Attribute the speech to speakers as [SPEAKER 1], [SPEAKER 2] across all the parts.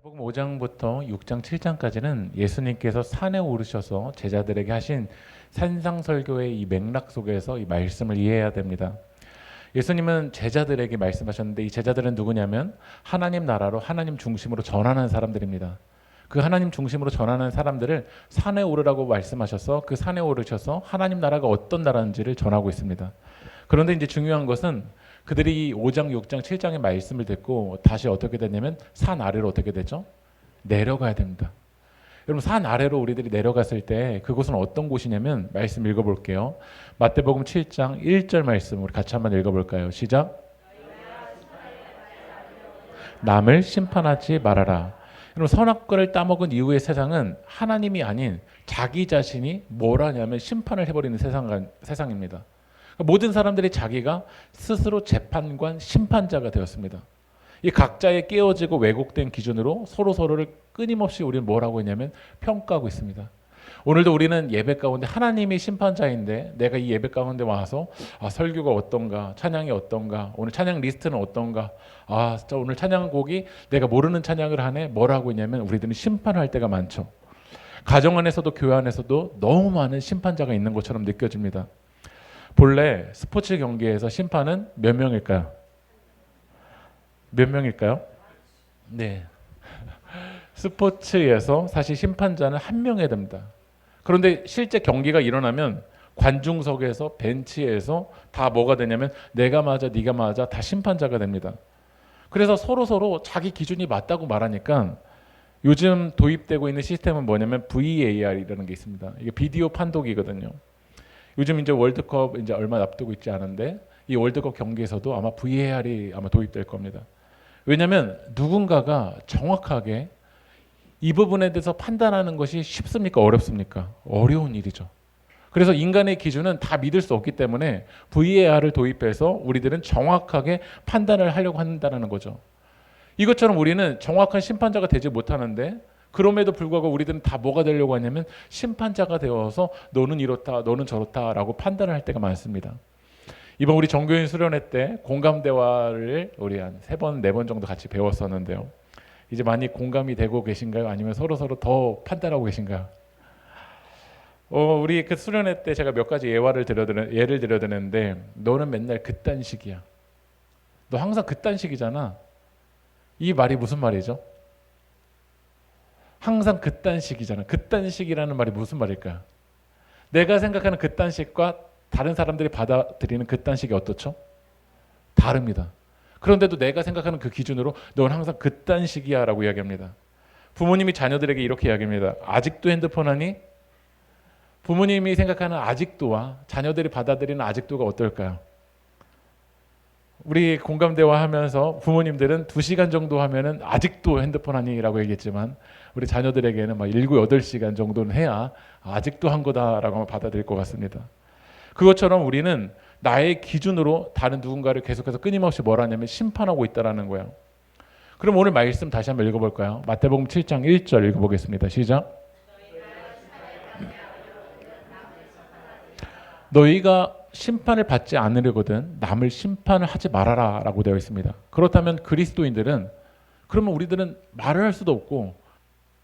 [SPEAKER 1] 마태복음 5장부터 6장 7장까지는 예수님께서 산에 오르셔서 제자들에게 하신 산상설교의 이 맥락 속에서 이 말씀을 이해해야 됩니다. 예수님은 제자들에게 말씀하셨는데 이 제자들은 누구냐면 하나님 나라로 하나님 중심으로 전하는 사람들입니다. 그 하나님 중심으로 전하는 사람들을 산에 오르라고 말씀하셔서 그 산에 오르셔서 하나님 나라가 어떤 나라인지를 전하고 있습니다. 그런데 이제 중요한 것은 그들이 이 5장, 6장, 7장의 말씀을 듣고 다시 어떻게 되냐면 산 아래로 어떻게 되죠? 내려가야 됩니다. 여러분 산 아래로 우리들이 내려갔을 때 그곳은 어떤 곳이냐면 말씀 읽어볼게요. 마태복음 7장 1절 말씀 우리 같이 한번 읽어볼까요? 시작. 남을 심판하지 말아라. 여러분 선악과를 따먹은 이후의 세상은 하나님이 아닌 자기 자신이 뭘 하냐면 심판을 해버리는 세상입니다. 모든 사람들이 자기가 스스로 재판관, 심판자가 되었습니다. 이 각자의 깨어지고 왜곡된 기준으로 서로를 끊임없이 우리는 뭘 하고 있냐면 평가하고 있습니다. 오늘도 우리는 예배 가운데 하나님이 심판자인데 내가 이 예배 가운데 와서 설교가 어떤가, 찬양이 어떤가, 오늘 찬양 리스트는 어떤가, 진짜 오늘 찬양곡이 내가 모르는 찬양을 하네, 뭘 하고 있냐면 우리들은 심판할 때가 많죠. 가정 안에서도 교회 안에서도 너무 많은 심판자가 있는 것처럼 느껴집니다. 본래 스포츠 경기에서 심판은 몇 명일까요? 몇 명일까요? 네. 스포츠에서 사실 심판자는 한 명이 됩니다. 그런데 실제 경기가 일어나면 관중석에서 벤치에서 다 뭐가 되냐면 내가 맞아 네가 맞아 다 심판자가 됩니다. 그래서 서로 자기 기준이 맞다고 말하니까 요즘 도입되고 있는 시스템은 뭐냐면 VAR이라는 게 있습니다. 이게 비디오 판독이거든요. 요즘 이제 월드컵 이제 얼마 앞두고 있지 않은데 이 월드컵 경기에서도 아마 VAR이 아마 도입될 겁니다. 왜냐하면 누군가가 정확하게 이 부분에 대해서 판단하는 것이 쉽습니까? 어렵습니까? 어려운 일이죠. 그래서 인간의 기준은 다 믿을 수 없기 때문에 VAR을 도입해서 우리들은 정확하게 판단을 하려고 한다는 거죠. 이것처럼 우리는 정확한 심판자가 되지 못하는데 그럼에도 불구하고 우리들은 다 뭐가 되려고 하냐면 심판자가 되어서 너는 이렇다 너는 저렇다라고 판단을 할 때가 많습니다. 이번 우리 정교인 수련회 때 공감 대화를 우리 한 3번, 4번 정도 같이 배웠었는데요. 이제 많이 공감이 되고 계신가요? 아니면 서로 더 판단하고 계신가요? 우리 그 수련회 때 제가 몇 가지 예를 들어드렸는데 너는 맨날 그딴 식이야. 너 항상 그딴 식이잖아. 이 말이 무슨 말이죠? 항상 그딴 식이잖아. 그딴 식이라는 말이 무슨 말일까요? 내가 생각하는 그딴 식과 다른 사람들이 받아들이는 그딴 식이 어떻죠? 다릅니다. 그런데도 내가 생각하는 그 기준으로 넌 항상 그딴 식이야 라고 이야기합니다. 부모님이 자녀들에게 이렇게 이야기합니다. 아직도 핸드폰 하니? 부모님이 생각하는 아직도와 자녀들이 받아들이는 아직도가 어떨까요? 우리 공감대화 하면서 부모님들은 2시간 정도 하면은 아직도 핸드폰 하니? 라고 얘기했지만 우리 자녀들에게는 막 7, 8시간 정도는 해야 아직도 한 거다라고 받아들일 것 같습니다. 그것처럼 우리는 나의 기준으로 다른 누군가를 계속해서 끊임없이 뭘 하냐면 심판하고 있다는 거예요. 그럼 오늘 말씀 다시 한번 읽어볼까요? 마태복음 7장 1절 읽어보겠습니다. 시작. 너희가 심판을 받지 않으려거든 남을 심판을 하지 말아라 라고 되어 있습니다. 그렇다면 그리스도인들은 그러면 우리들은 말을 할 수도 없고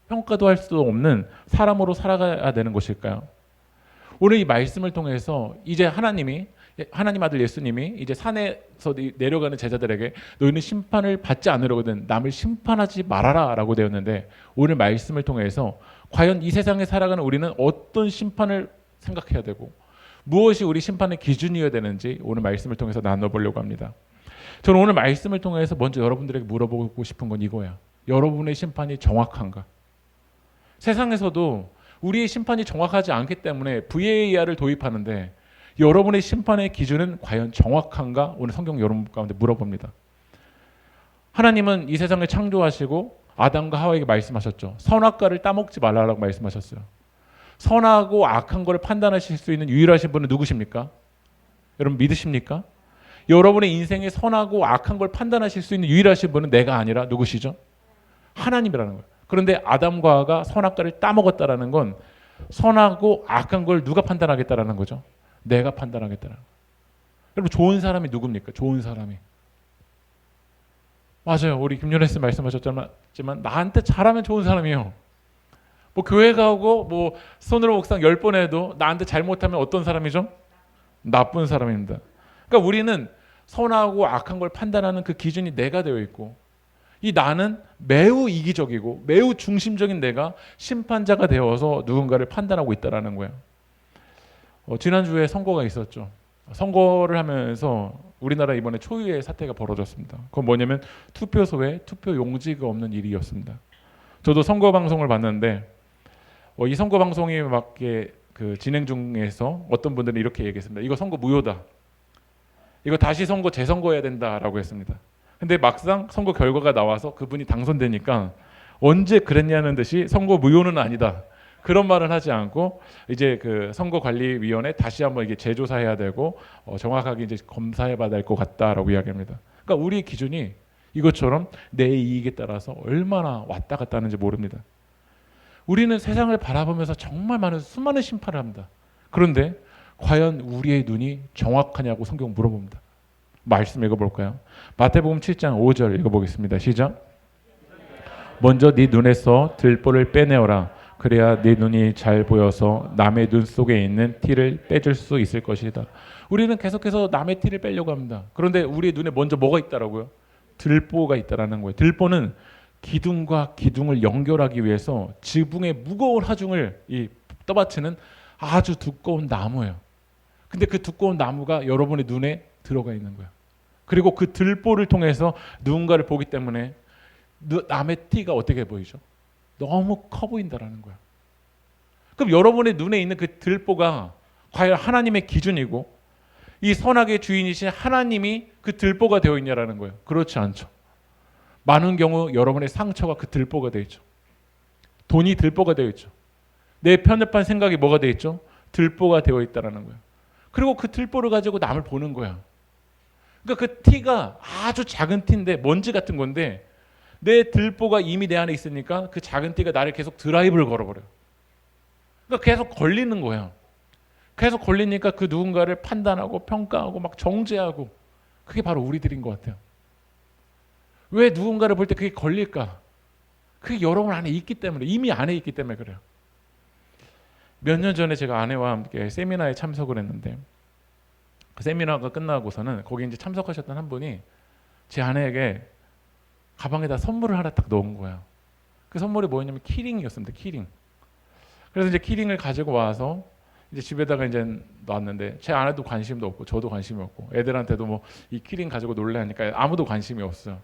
[SPEAKER 1] 평가도 할 수도 없는 사람으로 살아가야 되는 것일까요? 오늘 이 말씀을 통해서 이제 하나님 아들 예수님이 이제 산에서 내려가는 제자들에게 너희는 심판을 받지 않으려거든 남을 심판하지 말아라 라고 되었는데 오늘 말씀을 통해서 과연 이 세상에 살아가는 우리는 어떤 심판을 생각해야 되고 무엇이 우리 심판의 기준이어야 되는지 오늘 말씀을 통해서 나눠보려고 합니다. 저는 오늘 말씀을 통해서 먼저 여러분들에게 물어보고 싶은 건 이거예요. 여러분의 심판이 정확한가? 세상에서도 우리의 심판이 정확하지 않기 때문에 VAR을 도입하는데 여러분의 심판의 기준은 과연 정확한가? 오늘 성경 여러분 가운데 물어봅니다. 하나님은 이 세상을 창조하시고 아담과 하와에게 말씀하셨죠. 선악과를 따먹지 말라라고 말씀하셨어요. 선하고 악한 것을 판단하실 수 있는 유일하신 분은 누구십니까? 여러분 믿으십니까? 여러분의 인생에 선하고 악한 걸 판단하실 수 있는 유일하신 분은 내가 아니라 누구시죠? 하나님이라는 거예요. 그런데 아담과 하와가 선악과를 따먹었다라는 건 선하고 악한 걸 누가 판단하겠다라는 거죠? 내가 판단하겠다라는 거예요. 여러분 좋은 사람이 누굽니까? 좋은 사람이. 맞아요. 우리 김윤혜 씨 말씀하셨지만 나한테 잘하면 좋은 사람이에요. 뭐 교회 가고 뭐 손으로 묵상 10번 해도 나한테 잘못하면 어떤 사람이죠? 나쁜 사람입니다. 그러니까 우리는 선하고 악한 걸 판단하는 그 기준이 내가 되어 있고, 이 나는 매우 이기적이고 매우 중심적인 내가 심판자가 되어서 누군가를 판단하고 있다라는 거예요. 지난주에 선거가 있었죠. 선거를 하면서 우리나라 이번에 초유의 사태가 벌어졌습니다. 그건 뭐냐면 투표소에 투표 용지가 없는 일이었습니다. 저도 선거 방송을 봤는데 이 선거 방송이 막 그 진행 중에서 어떤 분들은 이렇게 얘기했습니다. 이거 선거 무효다. 이거 다시 선거 재선거해야 된다라고 했습니다. 근데 막상 선거 결과가 나와서 그분이 당선되니까 언제 그랬냐는 듯이 선거 무효는 아니다. 그런 말은 하지 않고 이제 그 선거관리위원회 다시 한번 이게 재조사해야 되고 정확하게 이제 검사해봐야 될 것 같다라고 이야기합니다. 그러니까 우리 기준이 이것처럼 내 이익에 따라서 얼마나 왔다 갔다 하는지 모릅니다. 우리는 세상을 바라보면서 정말 많은 수많은 심판을 합니다. 그런데 과연 우리의 눈이 정확하냐고 성경 물어봅니다. 말씀 읽어볼까요? 마태복음 7장 5절 읽어보겠습니다. 시작. 먼저 네 눈에서 들보를 빼내어라. 그래야 네 눈이 잘 보여서 남의 눈 속에 있는 티를 빼줄 수 있을 것이다. 우리는 계속해서 남의 티를 빼려고 합니다. 그런데 우리의 눈에 먼저 뭐가 있다라고요? 들보가 있다라는 거예요. 들보는 기둥과 기둥을 연결하기 위해서 지붕의 무거운 하중을 떠받치는 아주 두꺼운 나무예요. 근데 그 두꺼운 나무가 여러분의 눈에 들어가 있는 거예요. 그리고 그 들보를 통해서 누군가를 보기 때문에 남의 티가 어떻게 보이죠? 너무 커 보인다라는 거야. 그럼 여러분의 눈에 있는 그 들보가 과연 하나님의 기준이고 이 선악의 주인이신 하나님이 그 들보가 되어 있냐라는 거예요. 그렇지 않죠. 많은 경우 여러분의 상처가 그 들보가 되어 있죠. 돈이 들보가 되어 있죠. 내 편협한 생각이 뭐가 되어 있죠? 들보가 되어 있다라는 거예요. 그리고 그 들보를 가지고 남을 보는 거야. 그러니까 그 티가 아주 작은 티인데 먼지 같은 건데 내 들보가 이미 내 안에 있으니까 그 작은 티가 나를 계속 드라이브를 걸어버려요. 그러니까 계속 걸리는 거예요. 계속 걸리니까 그 누군가를 판단하고 평가하고 막 정죄하고, 그게 바로 우리들인 것 같아요. 왜 누군가를 볼 때 그게 걸릴까? 그게 여러분 안에 있기 때문에, 이미 안에 있기 때문에 그래요. 몇 년 전에 제가 아내와 함께 세미나에 참석을 했는데 그 세미나가 끝나고서는 거기 이제 참석하셨던 한 분이 제 아내에게 가방에다 선물을 하나 딱 넣은 거예요. 그 선물이 뭐였냐면 키링이었습니다. 키링. 그래서 이제 키링을 가지고 와서 이제 집에다가 이제 놨는데 제 아내도 관심도 없고 저도 관심이 없고 애들한테도 뭐 이 키링 가지고 놀래 하니까 아무도 관심이 없어요.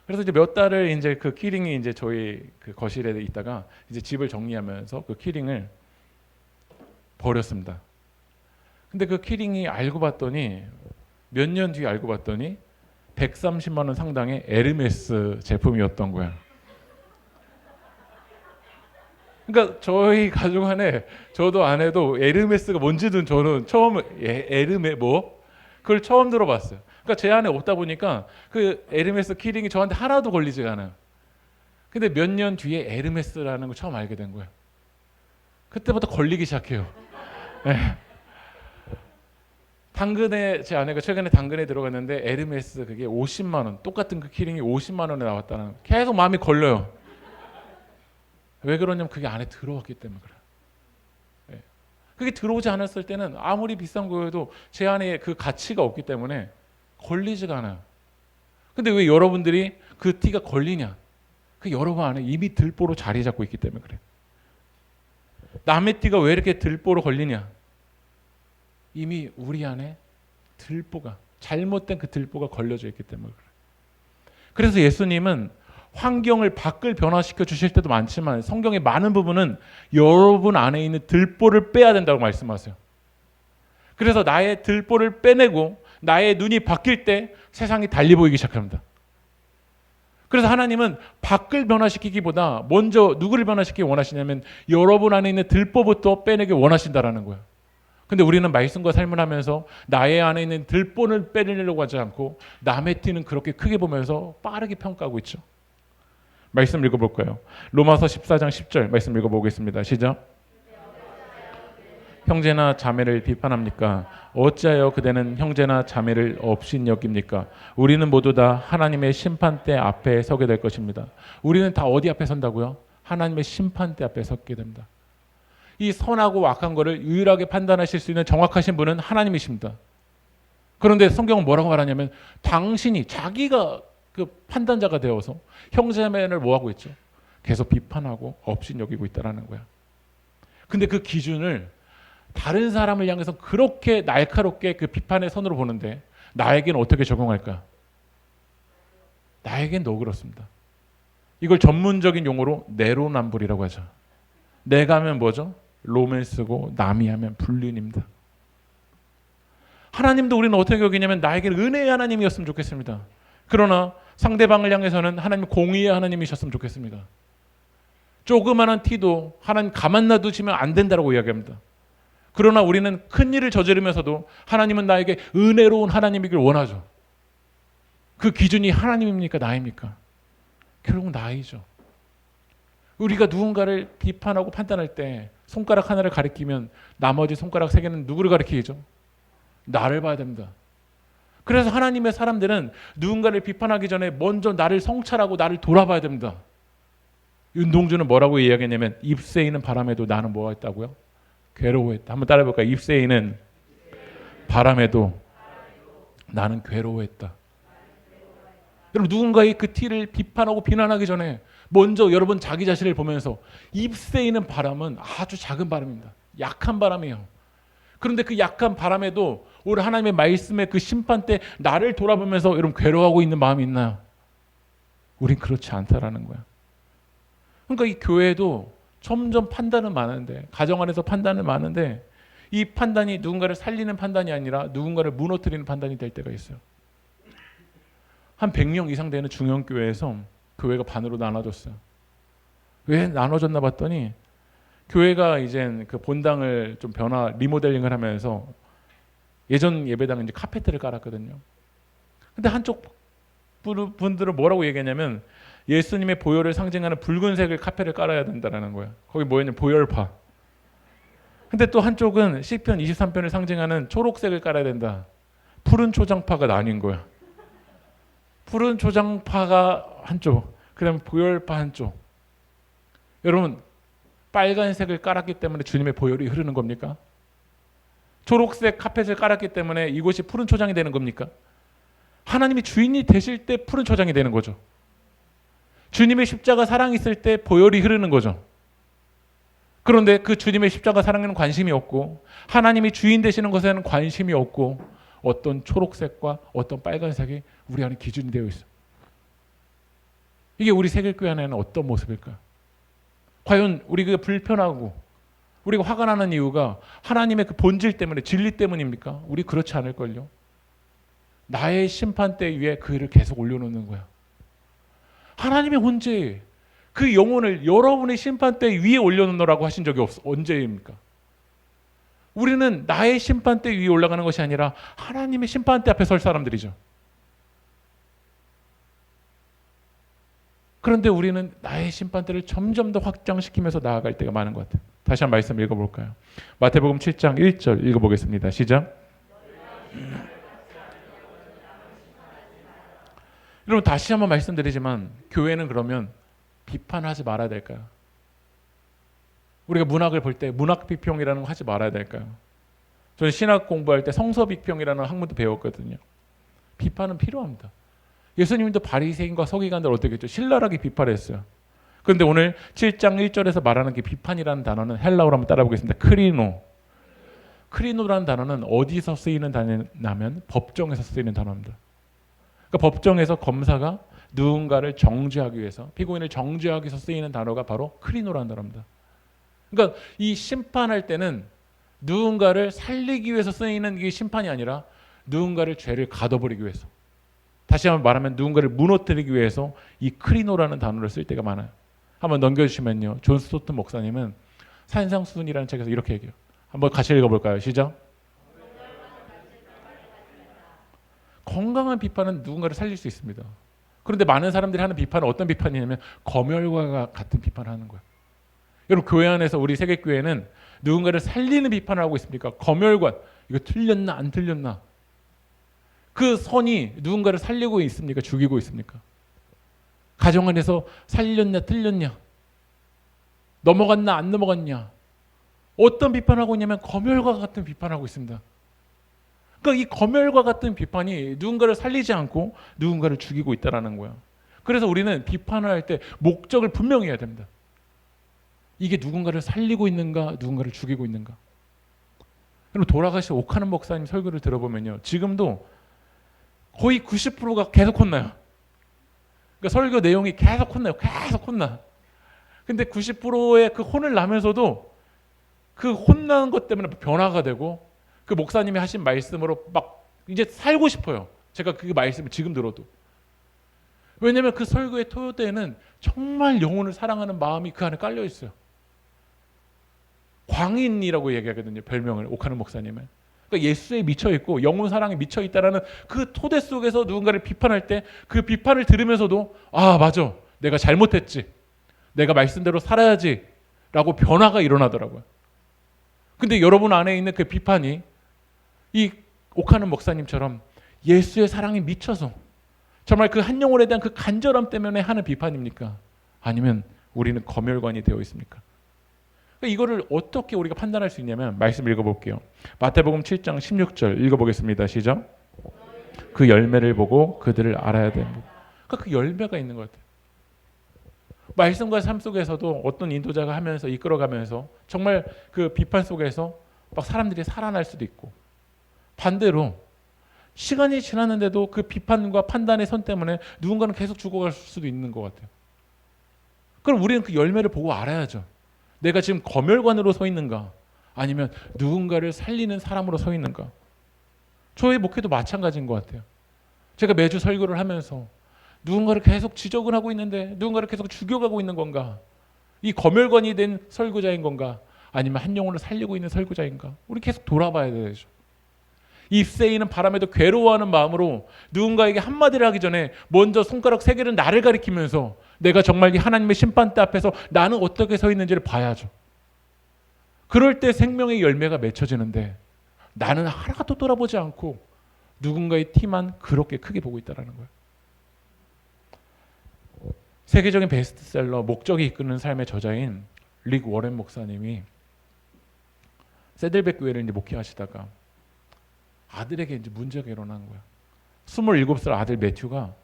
[SPEAKER 1] 그래서 이제 몇 달을 이제 그 키링이 이제 저희 그 거실에 있다가 이제 집을 정리하면서 그 키링을 버렸습니다. 근데 그 키링이 알고 봤더니 몇 년 뒤에 알고 봤더니 130만 원 상당의 에르메스 제품이었던 거야. 그러니까 저희 가족 안에 저도 아내도 에르메스가 뭔지는 저는 처음 에르메 뭐 그걸 처음 들어봤어요. 그러니까 제 안에 없다 보니까 그 에르메스 키링이 저한테 하나도 걸리지가 않아요. 근데 몇 년 뒤에 에르메스라는 걸 처음 알게 된 거예요. 그때부터 걸리기 시작해요. 네. 당근에 제 아내가 최근에 당근에 들어갔는데 에르메스 그게 50만 원, 똑같은 그 키링이 50만 원에 나왔다는 거. 계속 마음이 걸려요. 왜 그러냐면 그게 안에 들어왔기 때문에 그래요. 네. 그게 들어오지 않았을 때는 아무리 비싼 거여도 제 안에 그 가치가 없기 때문에 걸리지가 않아요. 근데 왜 여러분들이 그 티가 걸리냐? 그 여러분 안에 이미 들보로 자리 잡고 있기 때문에 그래요. 남의 띠가 왜 이렇게 들보로 걸리냐? 이미 우리 안에 들보가, 잘못된 그 들보가 걸려져 있기 때문에 그래요. 그래서 예수님은 환경을 밖을 변화시켜 주실 때도 많지만 성경의 많은 부분은 여러분 안에 있는 들보를 빼야 된다고 말씀하세요. 그래서 나의 들보를 빼내고 나의 눈이 바뀔 때 세상이 달리 보이기 시작합니다. 그래서 하나님은 밖을 변화시키기보다 먼저 누구를 변화시키기 원하시냐면 여러분 안에 있는 들보부터 빼내기 원하신다라는 거예요. 근데 우리는 말씀과 삶을 하면서 나의 안에 있는 들보를 빼내려고 하지 않고 남의 티는 그렇게 크게 보면서 빠르게 평가하고 있죠. 말씀 읽어볼까요? 로마서 14장 10절 말씀 읽어보겠습니다. 시작. 형제나 자매를 비판합니까? 어찌하여 그대는 형제나 자매를 없인 여깁니까? 우리는 모두 다 하나님의 심판대 앞에 서게 될 것입니다. 우리는 다 어디 앞에 선다고요? 하나님의 심판대 앞에 서게 됩니다. 이 선하고 악한 거를 유일하게 판단하실 수 있는 정확하신 분은 하나님이십니다. 그런데 성경은 뭐라고 말하냐면 당신이 자기가 그 판단자가 되어서 형제자매를 뭐하고 있죠? 계속 비판하고 업신여기고 있다는 거야. 근데 그 기준을 다른 사람을 향해서 그렇게 날카롭게 그 비판의 선으로 보는데 나에게는 어떻게 적용할까? 나에겐 너그럽습니다. 이걸 전문적인 용어로 내로남불이라고 하죠. 내가 하면 뭐죠? 로맨스고 남이 하면 불륜입니다. 하나님도 우리는 어떻게 여기냐면 나에게는 은혜의 하나님이었으면 좋겠습니다. 그러나 상대방을 향해서는 하나님 공의의 하나님이셨으면 좋겠습니다. 조그마한 티도 하나님 가만 놔두시면 안 된다고 이야기합니다. 그러나 우리는 큰 일을 저지르면서도 하나님은 나에게 은혜로운 하나님이길 원하죠. 그 기준이 하나님입니까? 나입니까? 결국 나이죠. 우리가 누군가를 비판하고 판단할 때 손가락 하나를 가리키면 나머지 손가락 세 개는 누구를 가리키죠? 나를 봐야 됩니다. 그래서 하나님의 사람들은 누군가를 비판하기 전에 먼저 나를 성찰하고 나를 돌아봐야 됩니다. 윤동주는 뭐라고 이야기했냐면 잎새이는 바람에도 나는 뭐 했다고요? 괴로워했다. 한번 따라해볼까요? 잎새이는 바람에도 나는 괴로워했다. 여러분 누군가의 그 티를 비판하고 비난하기 전에 먼저 여러분 자기 자신을 보면서 잎새이는 바람은 아주 작은 바람입니다. 약한 바람이에요. 그런데 그 약한 바람에도 우리 하나님의 말씀의 그 심판 때 나를 돌아보면서 여러분 괴로워하고 있는 마음이 있나요? 우린 그렇지 않다라는 거야. 그러니까 이 교회도 점점 판단은 많은데 가정 안에서 판단은 많은데 이 판단이 누군가를 살리는 판단이 아니라 누군가를 무너뜨리는 판단이 될 때가 있어요. 한 100명 이상 되는 중형교회에서 교회가 반으로 나눠졌어요. 왜 나눠졌나 봤더니 교회가 이제 그 본당을 좀 리모델링을 하면서 예전 예배당은 이제 카페트를 깔았거든요. 근데 한쪽 분들은 뭐라고 얘기했냐면 예수님의 보혈을 상징하는 붉은색을 카페를 깔아야 된다는 거야. 거기 뭐였냐면 보혈파. 근데 또 한쪽은 시편 23편을 상징하는 초록색을 깔아야 된다. 푸른 초장파가 나뉜 거야. 푸른 초장파가 한쪽, 그다음에 보혈파 한쪽. 여러분 빨간색을 깔았기 때문에 주님의 보혈이 흐르는 겁니까? 초록색 카펫을 깔았기 때문에 이곳이 푸른 초장이 되는 겁니까? 하나님이 주인이 되실 때 푸른 초장이 되는 거죠. 주님의 십자가 사랑이 있을 때 보혈이 흐르는 거죠. 그런데 그 주님의 십자가 사랑에는 관심이 없고 하나님이 주인 되시는 것에는 관심이 없고 어떤 초록색과 어떤 빨간색이 우리 안에 기준이 되어 있어요. 이게 우리 세계교회 안에는 어떤 모습일까? 과연 우리가 불편하고 우리가 화가 나는 이유가 하나님의 그 본질 때문에 진리 때문입니까? 우리 그렇지 않을걸요. 나의 심판대 위에 그 일을 계속 올려놓는 거야. 하나님의 언제 그 영혼을 여러분의 심판대 위에 올려놓으라고 하신 적이 언제입니까? 우리는 나의 심판대 위에 올라가는 것이 아니라 하나님의 심판대 앞에 설 사람들이죠. 그런데 우리는 나의 심판대를 점점 더 확장시키면서 나아갈 때가 많은 것 같아요. 다시 한번 말씀 읽어볼까요? 마태복음 7장 1절 읽어보겠습니다. 시작. 여러분 다시 한번 말씀드리지만 교회는 그러면 비판하지 말아야 될까요? 우리가 문학을 볼 때 문학 비평이라는 거 하지 말아야 될까요? 저는 신학 공부할 때 성서 비평이라는 학문도 배웠거든요. 비판은 필요합니다. 예수님도 바리새인과 서기관들 어떻게 했죠? 신랄하게 비판했어요. 그런데 오늘 7장 1절에서 말하는 게 비판이라는 단어는 헬라어로 한번 따라보겠습니다. 크리노. 크리노라는 단어는 어디서 쓰이는 단어냐면 법정에서 쓰이는 단어입니다. 그러니까 법정에서 검사가 누군가를 정죄하기 위해서 피고인을 정죄하기 위해서 쓰이는 단어가 바로 크리노라는 단어입니다. 그러니까 이 심판할 때는 누군가를 살리기 위해서 쓰이는 게 심판이 아니라 누군가를 죄를 가둬버리기 위해서 다시 한번 말하면 누군가를 무너뜨리기 위해서 이 크리노라는 단어를 쓸 때가 많아요. 한번 넘겨주시면요. 존 스토튼 목사님은 산상수훈이라는 책에서 이렇게 얘기해요. 한번 같이 읽어볼까요? 시작. 건강한 비판은 누군가를 살릴 수 있습니다. 그런데 많은 사람들이 하는 비판은 어떤 비판이냐면 검열과 같은 비판을 하는 거예요. 여러분 교회 안에서 우리 세계교회는 누군가를 살리는 비판을 하고 있습니까? 검열관, 이거 틀렸나 안 틀렸나? 그 선이 누군가를 살리고 있습니까? 죽이고 있습니까? 가정 안에서 살렸냐 틀렸냐? 넘어갔나 안 넘어갔냐? 어떤 비판하고 있냐면 검열과 같은 비판하고 있습니다. 그러니까 이 검열과 같은 비판이 누군가를 살리지 않고 누군가를 죽이고 있다는 거예요. 그래서 우리는 비판을 할 때 목적을 분명히 해야 됩니다. 이게 누군가를 살리고 있는가, 누군가를 죽이고 있는가. 그럼 돌아가신 오카는 목사님 설교를 들어보면요, 지금도 거의 90%가 계속 혼나요. 그러니까 설교 내용이 계속 혼나요. 계속 혼나. 근데 90%의 그 혼을 나면서도 그 혼나는 것 때문에 변화가 되고 그 목사님이 하신 말씀으로 막 이제 살고 싶어요. 제가 그 말씀을 지금 들어도. 왜냐하면 그 설교의 토대에는 정말 영혼을 사랑하는 마음이 그 안에 깔려 있어요. 광인이라고 얘기하거든요. 별명을 오카는 목사님은. 그러니까 예수에 미쳐 있고 영혼 사랑에 미쳐 있다라는 그 토대 속에서 누군가를 비판할 때 그 비판을 들으면서도 아 맞아, 내가 잘못했지, 내가 말씀대로 살아야지라고 변화가 일어나더라고요. 근데 여러분 안에 있는 그 비판이 이 오카는 목사님처럼 예수의 사랑에 미쳐서 정말 그 한 영혼에 대한 그 간절함 때문에 하는 비판입니까? 아니면 우리는 검열관이 되어 있습니까? 이거를 어떻게 우리가 판단할 수 있냐면 말씀 읽어볼게요. 마태복음 7장 16절 읽어보겠습니다. 시작. 그 열매를 보고 그들을 알아야 됩니다. 그러니까 그 열매가 있는 것 같아요. 말씀과 삶 속에서도 어떤 인도자가 하면서 이끌어가면서 정말 그 비판 속에서 막 사람들이 살아날 수도 있고, 반대로 시간이 지났는데도 그 비판과 판단의 선 때문에 누군가는 계속 죽어갈 수도 있는 것 같아요. 그럼 우리는 그 열매를 보고 알아야죠. 내가 지금 검열관으로 서 있는가, 아니면 누군가를 살리는 사람으로 서 있는가. 저의 목회도 마찬가지인 것 같아요. 제가 매주 설교를 하면서 누군가를 계속 지적을 하고 있는데 누군가를 계속 죽여가고 있는 건가? 이 검열관이 된 설교자인 건가? 아니면 한 영혼을 살리고 있는 설교자인가? 우리 계속 돌아봐야 되죠. 입새이는 바람에도 괴로워하는 마음으로 누군가에게 한마디를 하기 전에 먼저 손가락 세 개는 나를 가리키면서 내가 정말 이 하나님의 심판대 앞에서 나는 어떻게 서 있는지를 봐야죠. 그럴 때 생명의 열매가 맺혀지는데 나는 하나도 돌아보지 않고 누군가의 티만 그렇게 크게 보고 있다는 거예요. 세계적인 베스트셀러 목적이 이끄는 삶의 저자인 릭 워렌 목사님이 세들백 교회를 이제 목회하시다가 아들에게 이제 문제가 일어난 거야. 27살 아들 매튜가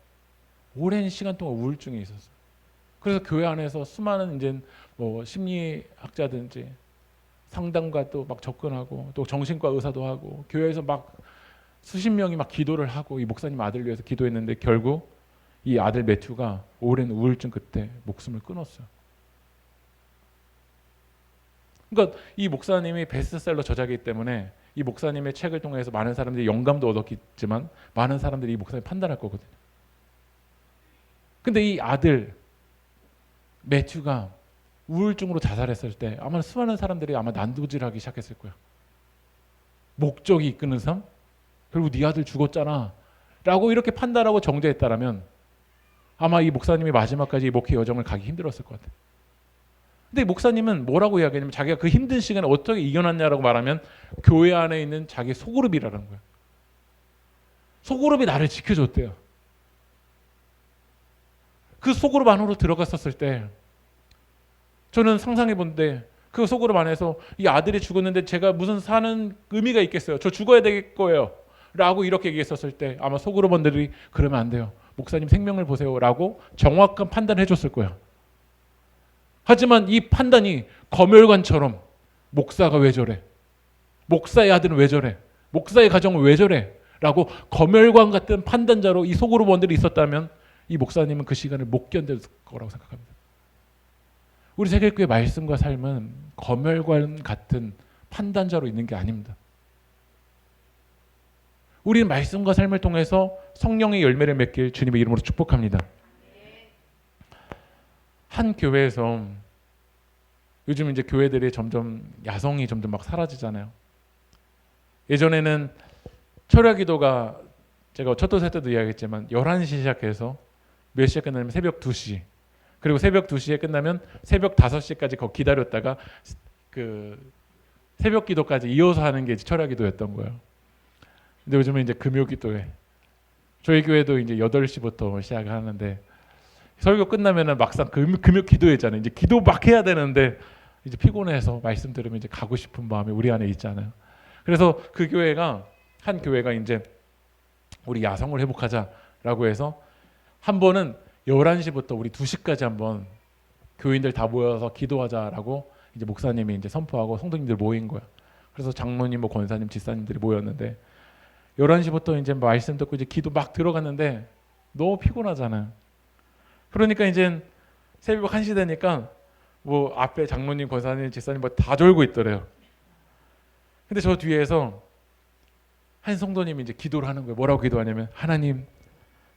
[SPEAKER 1] 오랜 시간 동안 우울증이 있었어요. 그래서 교회 안에서 수많은 이제 뭐 심리학자든지 상담가도 막 접근하고 또 정신과 의사도 하고 교회에서 막 수십 명이 막 기도를 하고 이 목사님 아들을 위해서 기도했는데 결국 이 아들 매튜가 오랜 우울증 끝에 목숨을 끊었어요. 그러니까 이 목사님이 베스트셀러 저자이기 때문에 이 목사님의 책을 통해서 많은 사람들이 영감도 얻었겠지만 많은 사람들이 이 목사님 판단할 거거든요. 근데 이 아들 매튜가 우울증으로 자살했을 때 아마 수많은 사람들이 아마 난도질하기 시작했을 거야. 목적이 이끄는 삶? 결국 네 아들 죽었잖아 라고 이렇게 판단하고 정죄했다라면 아마 이 목사님이 마지막까지 이 목회 여정을 가기 힘들었을 것 같아요. 근데 목사님은 뭐라고 이야기하냐면 자기가 그 힘든 시간을 어떻게 이겨놨냐라고 말하면 교회 안에 있는 자기 소그룹이라는 거예요. 소그룹이 나를 지켜줬대요. 그 소그룹 안으로 들어갔었을 때 저는 상상해 본데 그 소그룹 안에서 이 아들이 죽었는데 제가 무슨 사는 의미가 있겠어요. 저 죽어야 될 거예요 라고 이렇게 얘기했었을 때 아마 소그룹원들이 그러면 안 돼요. 목사님 생명을 보세요 라고 정확한 판단을 해줬을 거예요. 하지만 이 판단이 검열관처럼 목사가 왜 저래? 목사의 아들은 왜 저래? 목사의 가정은 왜 저래? 라고 검열관 같은 판단자로 이 소그룹원들이 있었다면 이 목사님은 그 시간을 못 견딜 거라고 생각합니다. 우리 세계교회 말씀과 삶은 검열관 같은 판단자로 있는 게 아닙니다. 우리는 말씀과 삶을 통해서 성령의 열매를 맺길 주님의 이름으로 축복합니다. 한 교회에서 요즘 이제 교회들이 점점 야성이 점점 막 사라지잖아요. 예전에는 철야 기도가 제가 첫 도세 때도 이야기했지만 11시 시작해서 몇 시에 끝나면 새벽 2시 그리고 새벽 2시에 끝나면 새벽 5시까지 거 기다렸다가 그 새벽 기도까지 이어서 하는 게 철야 기도였던 거예요. 근데 요즘은 이제 금요 기도회. 저희 교회도 이제 8시부터 시작하는데 설교 끝나면은 막상 금요 기도회잖아요. 이제 기도 막 해야 되는데 이제 피곤해서 말씀 들으면 이제 가고 싶은 마음이 우리 안에 있잖아요. 그래서 그 교회가 한 교회가 이제 우리 야성을 회복하자라고 해서 한 번은 11시부터 우리 2시까지 한번 교인들 다 모여서 기도하자라고 이제 목사님이 이제 선포하고 성도님들 모인 거야. 그래서 장로님, 뭐 권사님, 집사님들이 모였는데 11시부터 이제 말씀 듣고 이제 기도 막 들어갔는데 너무 피곤하잖아요. 그러니까 이제 새벽 1시 되니까 뭐 앞에 장로님, 권사님, 집사님 뭐 다 졸고 있더래요. 근데 저 뒤에서 한 성도님이 이제 기도를 하는 거예요. 뭐라고 기도하냐면, 하나님,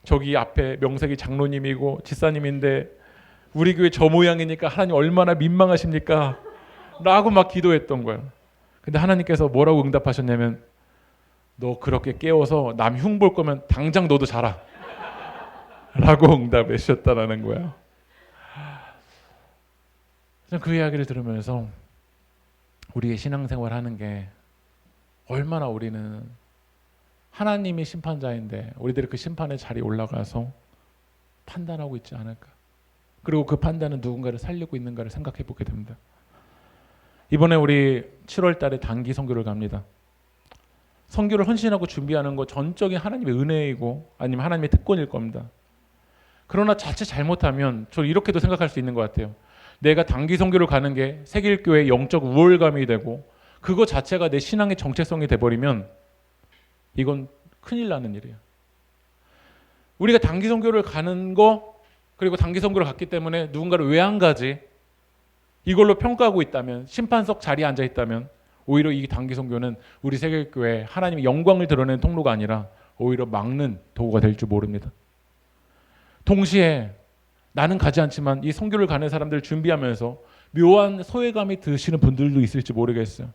[SPEAKER 1] 저기 앞에 명색이 장로님이고 집사님인데 우리 교회 저 모양이니까 하나님 얼마나 민망하십니까? 라고 막 기도했던 거예요. 근데 하나님께서 뭐라고 응답하셨냐면, 너 그렇게 깨워서 남 흉 볼 거면 당장 너도 자라 라고 응답해 주셨다라는 거예요. 그 이야기를 들으면서 우리의 신앙생활 하는 게 얼마나 우리는 하나님이 심판자인데 우리들이 그 심판의 자리에 올라가서 판단하고 있지 않을까. 그리고 그 판단은 누군가를 살리고 있는가를 생각해 보게 됩니다. 이번에 우리 7월 달에 단기 선교를 갑니다. 선교를 헌신하고 준비하는 거 전적인 하나님의 은혜이고 아니면 하나님의 특권일 겁니다. 그러나 자칫 잘못하면 저 이렇게도 생각할 수 있는 것 같아요. 내가 단기 선교를 가는 게 새길교회의 영적 우월감이 되고 그거 자체가 내 신앙의 정체성이 돼버리면 이건 큰일 나는 일이에요. 우리가 단기 선교를 가는 거 그리고 단기 선교를 갔기 때문에 누군가를 왜 안 가지? 이걸로 평가하고 있다면, 심판석 자리에 앉아 있다면 오히려 이 단기 선교는 우리 새길교회 하나님의 영광을 드러내는 통로가 아니라 오히려 막는 도구가 될 줄 모릅니다. 동시에 나는 가지 않지만 이 선교를 가는 사람들을 준비하면서 묘한 소외감이 드시는 분들도 있을지 모르겠어요.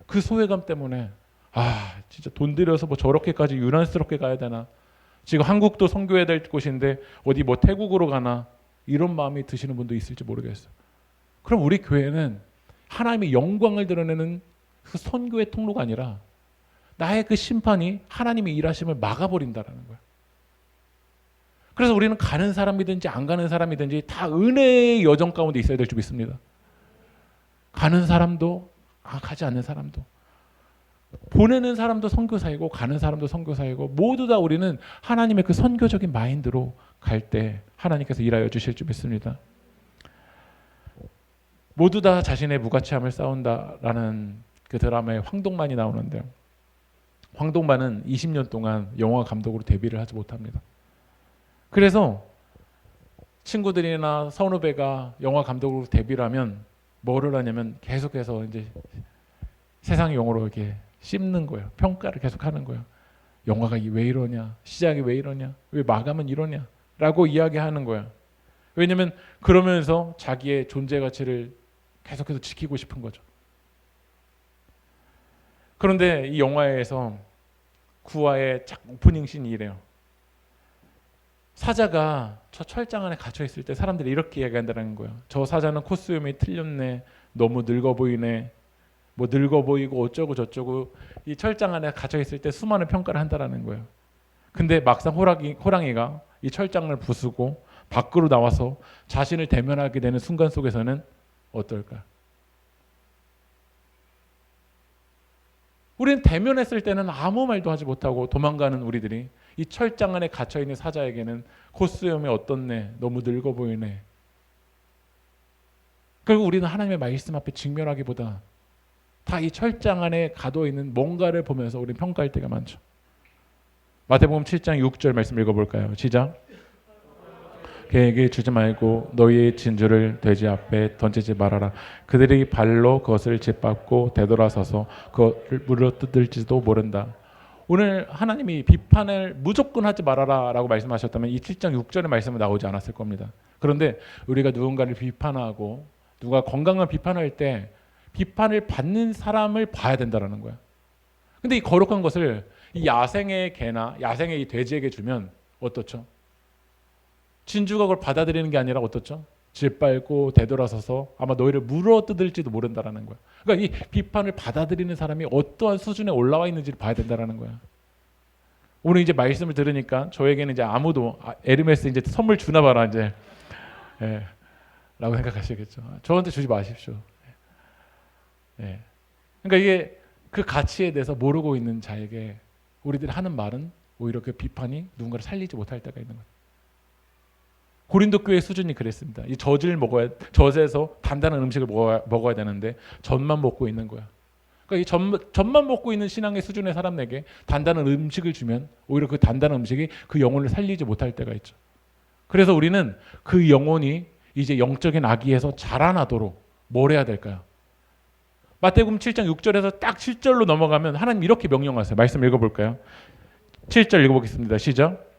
[SPEAKER 1] 그 소외감 때문에 진짜 돈 들여서 뭐 저렇게까지 유난스럽게 가야 되나, 지금 한국도 선교해야 될 곳인데 어디 뭐 태국으로 가나, 이런 마음이 드시는 분도 있을지 모르겠어요. 그럼 우리 교회는 하나님의 영광을 드러내는 그 선교의 통로가 아니라 나의 그 심판이 하나님의 일하심을 막아버린다라는 거야. 그래서 우리는 가는 사람이든지 안 가는 사람이든지 다 은혜의 여정 가운데 있어야 될 줄 믿습니다. 가는 사람도 가지 않는 사람도, 보내는 사람도 선교사이고 가는 사람도 선교사이고, 모두 다 우리는 하나님의 그 선교적인 마인드로 갈 때 하나님께서 일하여 주실 줄 믿습니다. 모두 다 자신의 무가치함을 쌓은다라는 그 드라마에 황동만이 나오는데요. 황동만은 20년 동안 영화 감독으로 데뷔를 하지 못합니다. 그래서 친구들이나 선후배가 영화 감독으로 데뷔를 하면 뭐를 하냐면 계속해서 이제 세상 용어로 이렇게 씹는 거예요. 평가를 계속하는 거예요. 영화가 왜 이러냐, 시작이 왜 이러냐, 왜 마감은 이러냐 라고 이야기하는 거예요. 왜냐하면 그러면서 자기의 존재 가치를 계속해서 지키고 싶은 거죠. 그런데 이 영화에서 9화의 오프닝 씬이 이래요. 사자가 저 철장 안에 갇혀 있을 때 사람들이 이렇게 이야기한다는 거예요. 저 사자는 코스염이 틀렸네, 너무 늙어 보이네, 뭐 늙어 보이고 어쩌고 저쩌고, 이 철장 안에 갇혀 있을 때 수많은 평가를 한다라는 거예요. 근데 막상 호랑이가 이 철장을 부수고 밖으로 나와서 자신을 대면하게 되는 순간 속에서는 어떨까? 우리는 대면했을 때는 아무 말도 하지 못하고 도망가는 우리들이 이 철장 안에 갇혀있는 사자에게는 코스염이 어떻네, 너무 늙어 보이네. 그리고 우리는 하나님의 말씀 앞에 직면하기보다 다 이 철장 안에 가둬있는 뭔가를 보면서 우리는 평가할 때가 많죠. 마태복음 7장 6절 말씀 읽어볼까요? 시작. 그에게 주지 말고 너희의 진주를 돼지 앞에 던지지 말아라. 그들이 발로 그것을 짓밟고 되돌아서서 그것을 물어뜯을지도 모른다. 오늘 하나님이 비판을 무조건 하지 말아라 라고 말씀하셨다면 이 7장 6절의 말씀은 나오지 않았을 겁니다. 그런데 우리가 누군가를 비판하고 누가 건강한 비판할 때 비판을 받는 사람을 봐야 된다는 거야. 근데 이 거룩한 것을 이 야생의 개나 야생의 이 돼지에게 주면 어떻죠? 진주가 그걸 받아들이는 게 아니라 어떻죠? 짓밟고 되돌아서서 아마 너희를 물어뜯을지도 모른다라는 거야. 그러니까 이 비판을 받아들이는 사람이 어떠한 수준에 올라와 있는지를 봐야 된다라는 거야. 오늘 이제 말씀을 들으니까 저에게는 이제 아무도 에르메스 이제 선물 주나 봐라 이제 라고 생각하시겠죠. 저한테 주지 마십시오. 그러니까 이게 그 가치에 대해서 모르고 있는 자에게 우리들이 하는 말은 오히려 그 비판이 누군가를 살리지 못할 때가 있는 거예요. 고린도 교회 수준이 그랬습니다. 이 젖에서 단단한 음식을 먹어야 되는데 젖만 먹고 있는 거야. 그러니까 이 젖만 먹고 있는 신앙의 수준의 사람에게 단단한 음식을 주면 오히려 그 단단한 음식이 그 영혼을 살리지 못할 때가 있죠. 그래서 우리는 그 영혼이 이제 영적인 아기에서 자라나도록 뭘 해야 될까요? 마태복음 7장 6절에서 딱 7절로 넘어가면 하나님 이렇게 명령하세요. 말씀 읽어볼까요? 7절 읽어보겠습니다. 시작.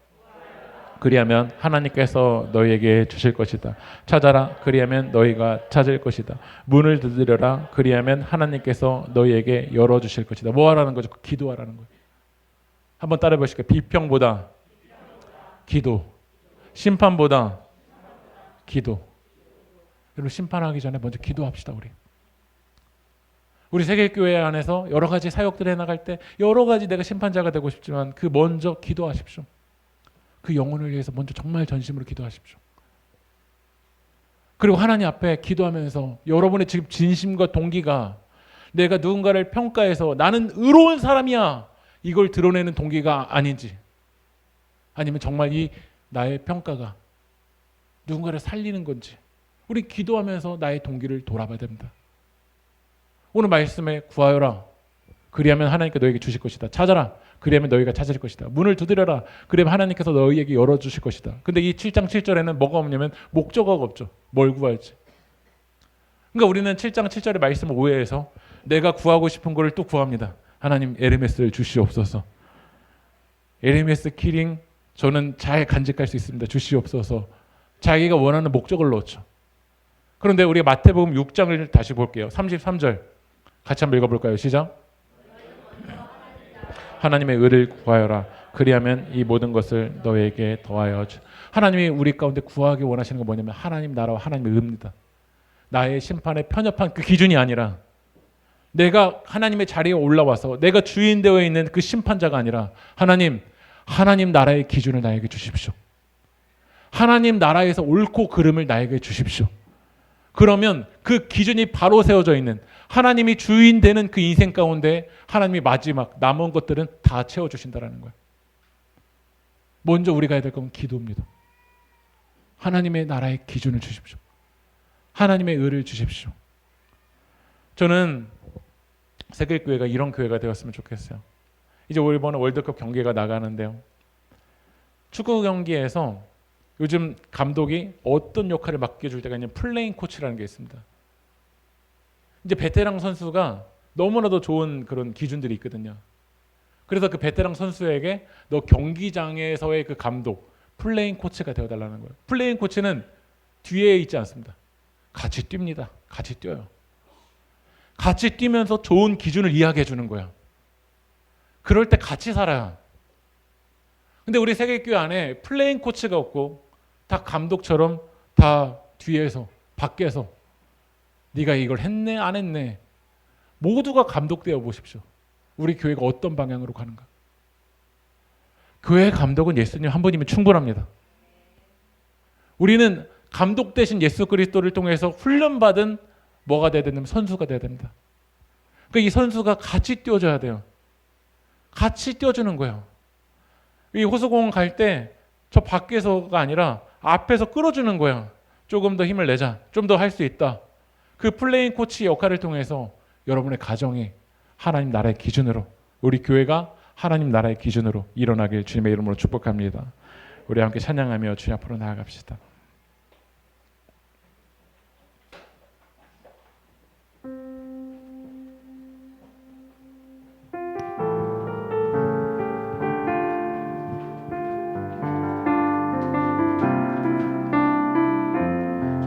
[SPEAKER 1] 그리하면 하나님께서 너희에게 주실 것이다. 찾아라. 그리하면 너희가 찾을 것이다. 문을 두드려라. 그리하면 하나님께서 너희에게 열어주실 것이다. 뭐 하라는 거죠? 기도하라는 거예요. 한번 따라해 보실까요? 비평보다 기도, 심판보다 기도. 여러분 심판하기 전에 먼저 기도합시다. 우리 세계교회 안에서 여러 가지 사역들을 해나갈 때 여러 가지 내가 심판자가 되고 싶지만 그 먼저 기도하십시오. 그 영혼을 위해서 먼저 정말 전심으로 기도하십시오. 그리고 하나님 앞에 기도하면서 여러분의 지금 진심과 동기가 내가 누군가를 평가해서 나는 의로운 사람이야 이걸 드러내는 동기가 아닌지, 아니면 정말 이 나의 평가가 누군가를 살리는 건지 우리 기도하면서 나의 동기를 돌아봐야 됩니다. 오늘 말씀에 구하여라. 그리하면 하나님께 너에게 주실 것이다. 찾아라. 그리하면 너희가 찾을 것이다. 문을 두드려라. 그러면 하나님께서 너희에게 열어주실 것이다. 근데 이 7장 7절에는 뭐가 없냐면 목적어가 없죠. 뭘 구할지. 그러니까 우리는 7장 7절의 말씀을 오해해서 내가 구하고 싶은 거를 또 구합니다. 하나님 에르메스를 주시옵소서. 에르메스 키링 저는 잘 간직할 수 있습니다. 주시옵소서. 자기가 원하는 목적을 넣었죠. 그런데 우리가 마태복음 6장을 다시 볼게요. 33절 같이 한번 읽어볼까요? 시작. 하나님의 의를 구하여라. 그리하면 이 모든 것을 너에게 더하여 주. 하나님이 우리 가운데 구하기 원하시는 건 뭐냐면 하나님 나라와 하나님의 의입니다. 나의 심판에 편협한 그 기준이 아니라 내가 하나님의 자리에 올라와서 내가 주인 되어 있는 그 심판자가 아니라 하나님 나라의 기준을 나에게 주십시오. 하나님 나라에서 옳고 그름을 나에게 주십시오. 그러면 그 기준이 바로 세워져 있는 하나님이 주인 되는 그 인생 가운데 하나님이 마지막 남은 것들은 다 채워주신다는 거예요. 먼저 우리가 해야 될 건 기도입니다. 하나님의 나라의 기준을 주십시오. 하나님의 의를 주십시오. 저는 세계교회가 이런 교회가 되었으면 좋겠어요. 이제 이번에 월드컵 경기가 나가는데요. 축구 경기에서 요즘 감독이 어떤 역할을 맡겨줄 때가 있냐면 플레잉 코치라는 게 있습니다. 이제 베테랑 선수가 너무나도 좋은 그런 기준들이 있거든요. 그래서 그 베테랑 선수에게 너 경기장에서의 그 감독, 플레잉 코치가 되어달라는 거예요. 플레잉 코치는 뒤에 있지 않습니다. 같이 뜁니다. 같이 뛰어요. 같이 뛰면서 좋은 기준을 이야기해 주는 거야. 그럴 때 같이 살아요. 근데 우리 세계교회 안에 플레잉 코치가 없고 다 감독처럼 다 뒤에서 밖에서 네가 이걸 했네 안 했네 모두가 감독되어 보십시오. 우리 교회가 어떤 방향으로 가는가. 교회의 감독은 예수님 한 분이면 충분합니다. 우리는 감독 대신 예수 그리스도를 통해서 훈련받은 뭐가 돼야 되냐면 선수가 돼야 됩니다. 그러니까 이 선수가 같이 뛰어줘야 돼요. 같이 뛰어주는 거예요. 이 호수공원 갈 때 저 밖에서가 아니라 앞에서 끌어주는 거예요. 조금 더 힘을 내자. 좀 더 할 수 있다. 그 플레잉 코치 역할을 통해서 여러분의 가정이 하나님 나라의 기준으로, 우리 교회가 하나님 나라의 기준으로 일어나길 주님의 이름으로 축복합니다. 우리 함께 찬양하며 주님 앞으로 나아갑시다.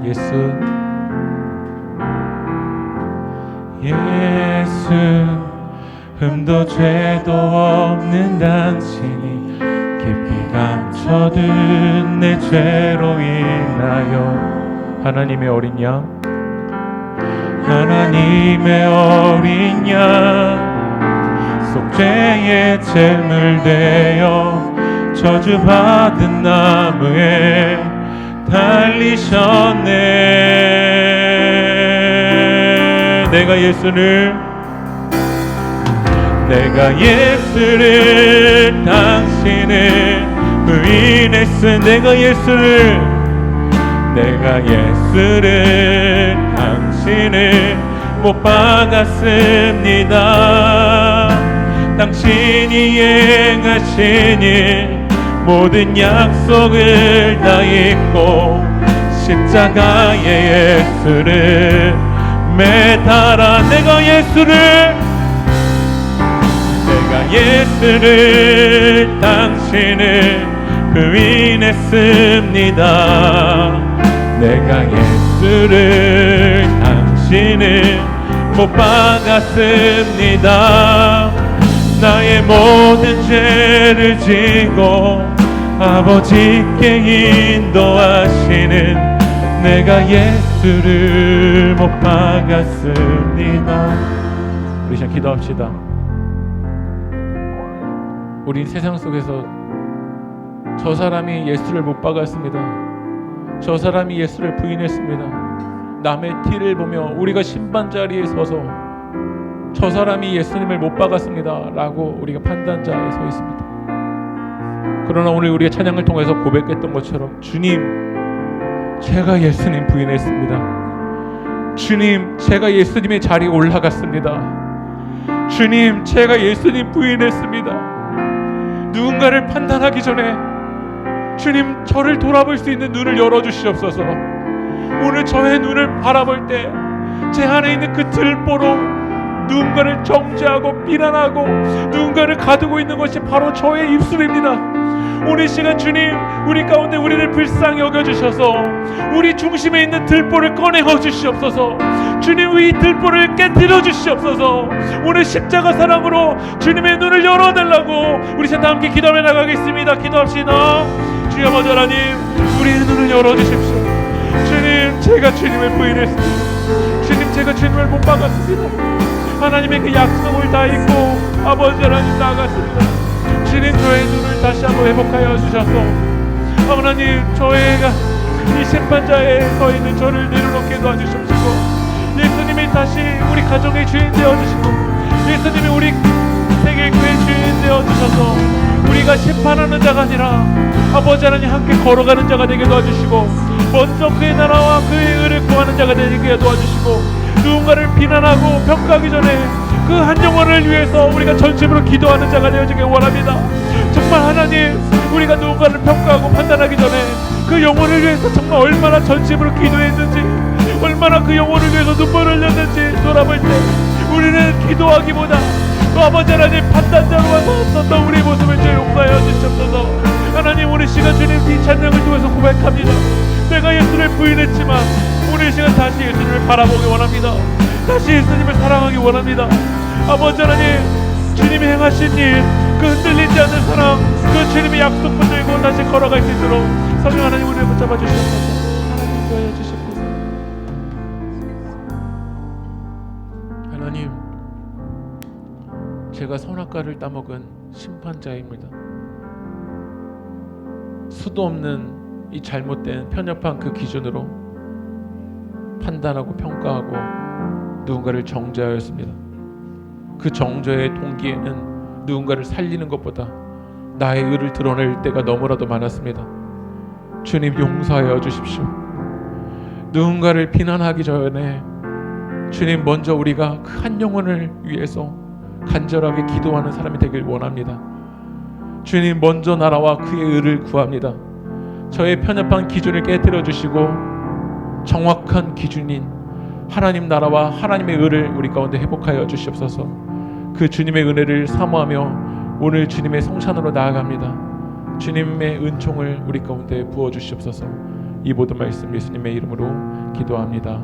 [SPEAKER 2] 예수 흠도 죄도 없는 당신이 깊이 감추 저든 내 죄로 인하여
[SPEAKER 1] 하나님의 어린 양,
[SPEAKER 2] 하나님의 어린 양 속죄의 제물 되어 저주받은 나무에 달리셨네. 내가 예수를 당신을 부인했으. 내가 예수를 당신을 못 박았습니다. 당신이 행하신 일 모든 약속을 다 잊고 십자가에 예수를 매달아. 내가 예수를 당신을 부인했습니다. 내가 예수를 당신을 못 박았습니다. 나의 모든 죄를 지고 아버지께 인도하시는 내가 예수를 못 박았습니다.
[SPEAKER 1] 우리 시간 기도합시다. 우린 세상 속에서 저 사람이 예수를 못 박았습니다, 저 사람이 예수를 부인했습니다, 남의 티를 보며 우리가 심판 자리에 서서 저 사람이 예수님을 못 박았습니다 라고 우리가 판단자에 서 있습니다. 그러나 오늘 우리가 찬양을 통해서 고백했던 것처럼, 주님, 제가 예수님 부인했습니다. 주님, 제가 예수님의 자리에 올라갔습니다. 주님, 제가 예수님 부인했습니다. 누군가를 판단하기 전에 주님, 저를 돌아볼 수 있는 눈을 열어주시옵소서. 오늘 저의 눈을 바라볼 때 제 안에 있는 그 들보로 누군가를 정죄하고 비난하고 누군가를 가두고 있는 것이 바로 저의 입술입니다. 오늘 시간 주님, 우리 가운데 우리를 불쌍히 여겨주셔서 우리 중심에 있는 들보를 꺼내어 주시옵소서. 주님, 이 들보를 깨뜨려 주시옵소서. 오늘 십자가 사랑으로 주님의 눈을 열어달라고 우리 다 함께 기도해 나가겠습니다. 기도합시다. 주여 아버지 하나님, 우리의 눈을 열어주십시오. 주님, 제가 주님을 부인했습니다. 주님, 제가 주님을 못 박았습니다. 하나님의 그 약속을 다 잊고 아버지 하나님 나아갔습니다. 주님, 저의 눈을 다시 한번 회복하여 주셔서 하나님, 저희가 이 심판자에 서 있는 저를 내려놓게 도와주십시고, 예수님이 다시 우리 가정의 주인 되어주시고, 예수님이 우리 세계교회 주인 되어주셔서 우리가 심판하는 자가 아니라 아버지 하나님 함께 걸어가는 자가 되게 도와주시고, 먼저 그의 나라와 그의 의를 구하는 자가 되게 도와주시고, 누군가를 비난하고 평가하기 전에 그 한 영혼을 위해서 우리가 전심으로 기도하는 자가 되어지길 원합니다. 정말 하나님, 우리가 누군가를 평가하고 판단하기 전에 그 영혼을 위해서 정말 얼마나 전심으로 기도했는지, 얼마나 그 영혼을 위해서 눈물을 흘렸는지 돌아볼 때 우리는 기도하기보다 또 아버지 하나님 판단자로만 없었던 우리의 모습을 주 용서하여 주시옵소서. 하나님, 오늘 시간 주님 이 찬양을 통해서 고백합니다. 내가 예수를 부인했지만 오늘 시간 다시 예수님을 바라보기 원합니다. 다시 예수님을 사랑하기 원합니다. 아버지 하나님, 주님이 행하신 일, 그 흔들리지 않는 사랑, 그 주님의 약속 붙들고 다시 걸어갈 수 있도록 성령 하나님 우리를 붙잡아 주시옵소서. 하나님 인도하여 주시옵소서. 하나님, 제가 선악과를 따먹은 심판자입니다. 수도 없는 이 잘못된 편협한 그 기준으로 판단하고 평가하고 누군가를 정죄하였습니다. 그 정죄의 동기에는 누군가를 살리는 것보다 나의 의를 드러낼 때가 너무나도 많았습니다. 주님, 용서하여 주십시오. 누군가를 비난하기 전에 주님, 먼저 우리가 그 한 영혼을 위해서 간절하게 기도하는 사람이 되길 원합니다. 주님, 먼저 나라와 그의 의를 구합니다. 저의 편협한 기준을 깨뜨려 주시고 정확한 기준인 하나님 나라와 하나님의 의를 우리 가운데 회복하여 주시옵소서. 그 주님의 은혜를 사모하며 오늘 주님의 성찬으로 나아갑니다. 주님의 은총을 우리 가운데 부어 주시옵소서. 이 모든 말씀 예수님의 이름으로 기도합니다.